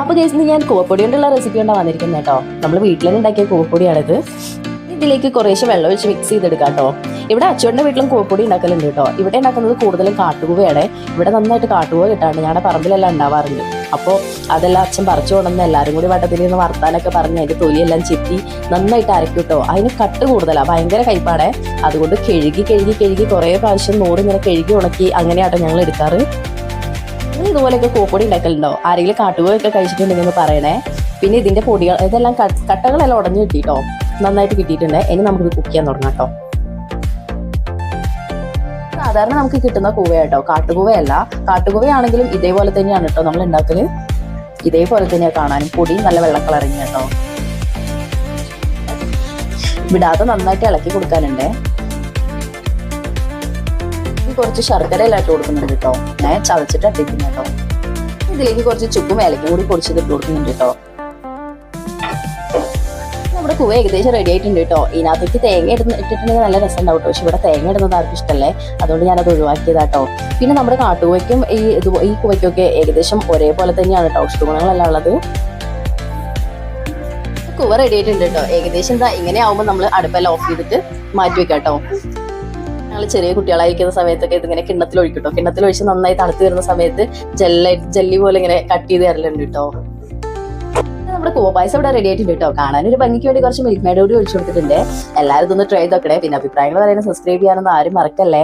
അപ്പോൾ ഗൈസ് ഇന്ന് ഞാൻ കൂവപ്പൊടി കൊണ്ടുള്ള റെസിപ്പി കൊണ്ടാണ് വന്നിരിക്കുന്നത് കേട്ടോ. നമ്മൾ വീട്ടിൽ തന്നെ ഉണ്ടാക്കിയ കൂവപ്പൊടിയാണിത്. ഇതിലേക്ക് കുറേശ്ശെ വെള്ളം ഒഴിച്ച് മിക്സ് ചെയ്തെടുക്കാം കേട്ടോ. ഇവിടെ അച്ചുവിൻ്റെ വീട്ടിലും കൂവപ്പൊടി ഉണ്ടാക്കലുണ്ട് കേട്ടോ. ഇവിടെ ഉണ്ടാക്കുന്നത് കൂടുതലും കാട്ടുകൂവയാണ്. ഇവിടെ നന്നായിട്ട് കാട്ടുകൂവ കിട്ടാണ്ട് ഞങ്ങളുടെ പറമ്പിലെല്ലാം ഉണ്ടാവാറുണ്ട്. അപ്പോൾ അതെല്ലാം അച്ഛൻ പറിച്ചു കൊണ്ടുവന്ന് എല്ലാവരും കൂടി വട്ടത്തിൽ നിന്ന് വർത്താനൊക്കെ പറഞ്ഞ് അതിൻ്റെ തൊലിയെല്ലാം ചെത്തി നന്നായിട്ട് അരക്കും കേട്ടോ. അതിന് കട്ട് കൂടുതലാണ്, ഭയങ്കര കയ്പാടെ. അതുകൊണ്ട് കഴുകി കുറേ പ്രാവശ്യം ഇങ്ങനെ കഴുകി ഉണക്കി അങ്ങനെയാട്ടോ ഞങ്ങൾ എടുക്കാറ്. ഇതുപോലെയൊക്കെ കൂവപ്പൊടി ഉണ്ടാക്കലുണ്ടോ? ആരെങ്കിലും കാട്ടുകൂവയൊക്കെ കഴിച്ചിട്ടുണ്ടെങ്കിൽ പറയണേ. പിന്നെ ഇതിന്റെ പൊടികൾ ഇതെല്ലാം കട്ടകളെല്ലാം ഉടഞ്ഞു കിട്ടിട്ടോ, നന്നായിട്ട് കിട്ടിയിട്ടുണ്ട്. ഇനി നമുക്കിത് കുക്ക് ചെയ്യാൻ തുടങ്ങാം കേട്ടോ. സാധാരണ നമുക്ക് കിട്ടുന്ന കൂവയാട്ടോ, കാട്ടുകൂവയല്ല. കാട്ടുകൂവയാണെങ്കിലും ഇതേപോലെ തന്നെയാണ് കേട്ടോ നമ്മൾ ഉണ്ടാക്കല്. ഇതേപോലെ തന്നെയാണ് കാണാനും, പൊടിയും നല്ല വെള്ള കളറിങ് കേട്ടോ. വിടാതെ നന്നായിട്ട് ഇളക്കി കൊടുക്കാനുണ്ട്. കുറച്ച് ശർക്കര എല്ലാം ഇട്ട് കൊടുക്കുന്നുണ്ട് കേട്ടോ. ഞാൻ ചതച്ചിട്ട് ഇട്ടിരിക്കുന്നു കേട്ടോ. ഇതിലേക്ക് കുറച്ച് ചുക്കും ഏലക്കും കൂടി പൊടിച്ചിട്ട് ഇട്ട് കൊടുക്കുന്നുണ്ട് കേട്ടോ. നമ്മുടെ കൂവ ഏകദേശം റെഡി ആയിട്ടുണ്ട് കേട്ടോ. ഇതിനകത്തേക്ക് തേങ്ങ ഇട്ടിട്ടുണ്ടെങ്കിൽ നല്ല രസം ഉണ്ടാവും കേട്ടോ. പക്ഷെ ഇവിടെ തേങ്ങ ഇടുന്നത് ആർക്കും ഇഷ്ടമല്ലേ, അതുകൊണ്ട് ഞാനത് ഒഴിവാക്കിയതാട്ടോ. പിന്നെ നമ്മുടെ കാട്ടുകൂവയ്ക്കും ഈ കൂവയ്ക്കൊക്കെ ഏകദേശം ഒരേപോലെ തന്നെയാണ് കേട്ടോ ഔഷധഗുണങ്ങളെല്ലാം ഉള്ളത്. കൂവ റെഡി ആയിട്ടുണ്ട് കേട്ടോ. ഏകദേശം എന്താ ഇങ്ങനെ ആവുമ്പോൾ നമ്മൾ അടുപ്പെല്ലാം ഓഫ് ചെയ്തിട്ട് മാറ്റി വെക്കാം കേട്ടോ. ഞങ്ങൾ ചെറിയ കുട്ടികളായിരിക്കുന്ന സമയത്തൊക്കെ ഇതിങ്ങനെ കിണ്ണത്തിലൊഴിക്കും കേട്ടോ. കിണ്ണത്തിലൊഴിച്ച് നന്നായി തണുത്ത് വരുന്ന സമയത്ത് ജെല്ലി പോലെ ഇങ്ങനെ കട്ട് ചെയ്ത് തരലുണ്ട് കേട്ടോ. നമ്മുടെ കൂവ പായസം ഇവിടെ റെഡി ആയിട്ടുണ്ട് കേട്ടോ. കാണാനൊരു ഭംഗിക്ക് വേണ്ടി കുറച്ച് മിൽക്ക് മേഡ് കൂടി ഒഴിച്ചു കൊടുത്തിട്ടുണ്ട്. എല്ലാവരും ഇതൊന്ന് ട്രൈ ചെയ്ത് നോക്കണേ. പിന്നെ അഭിപ്രായങ്ങൾ പറയാനും സബ്സ്ക്രൈബ് ചെയ്യാനൊന്നും ആരും മറക്കല്ലേ.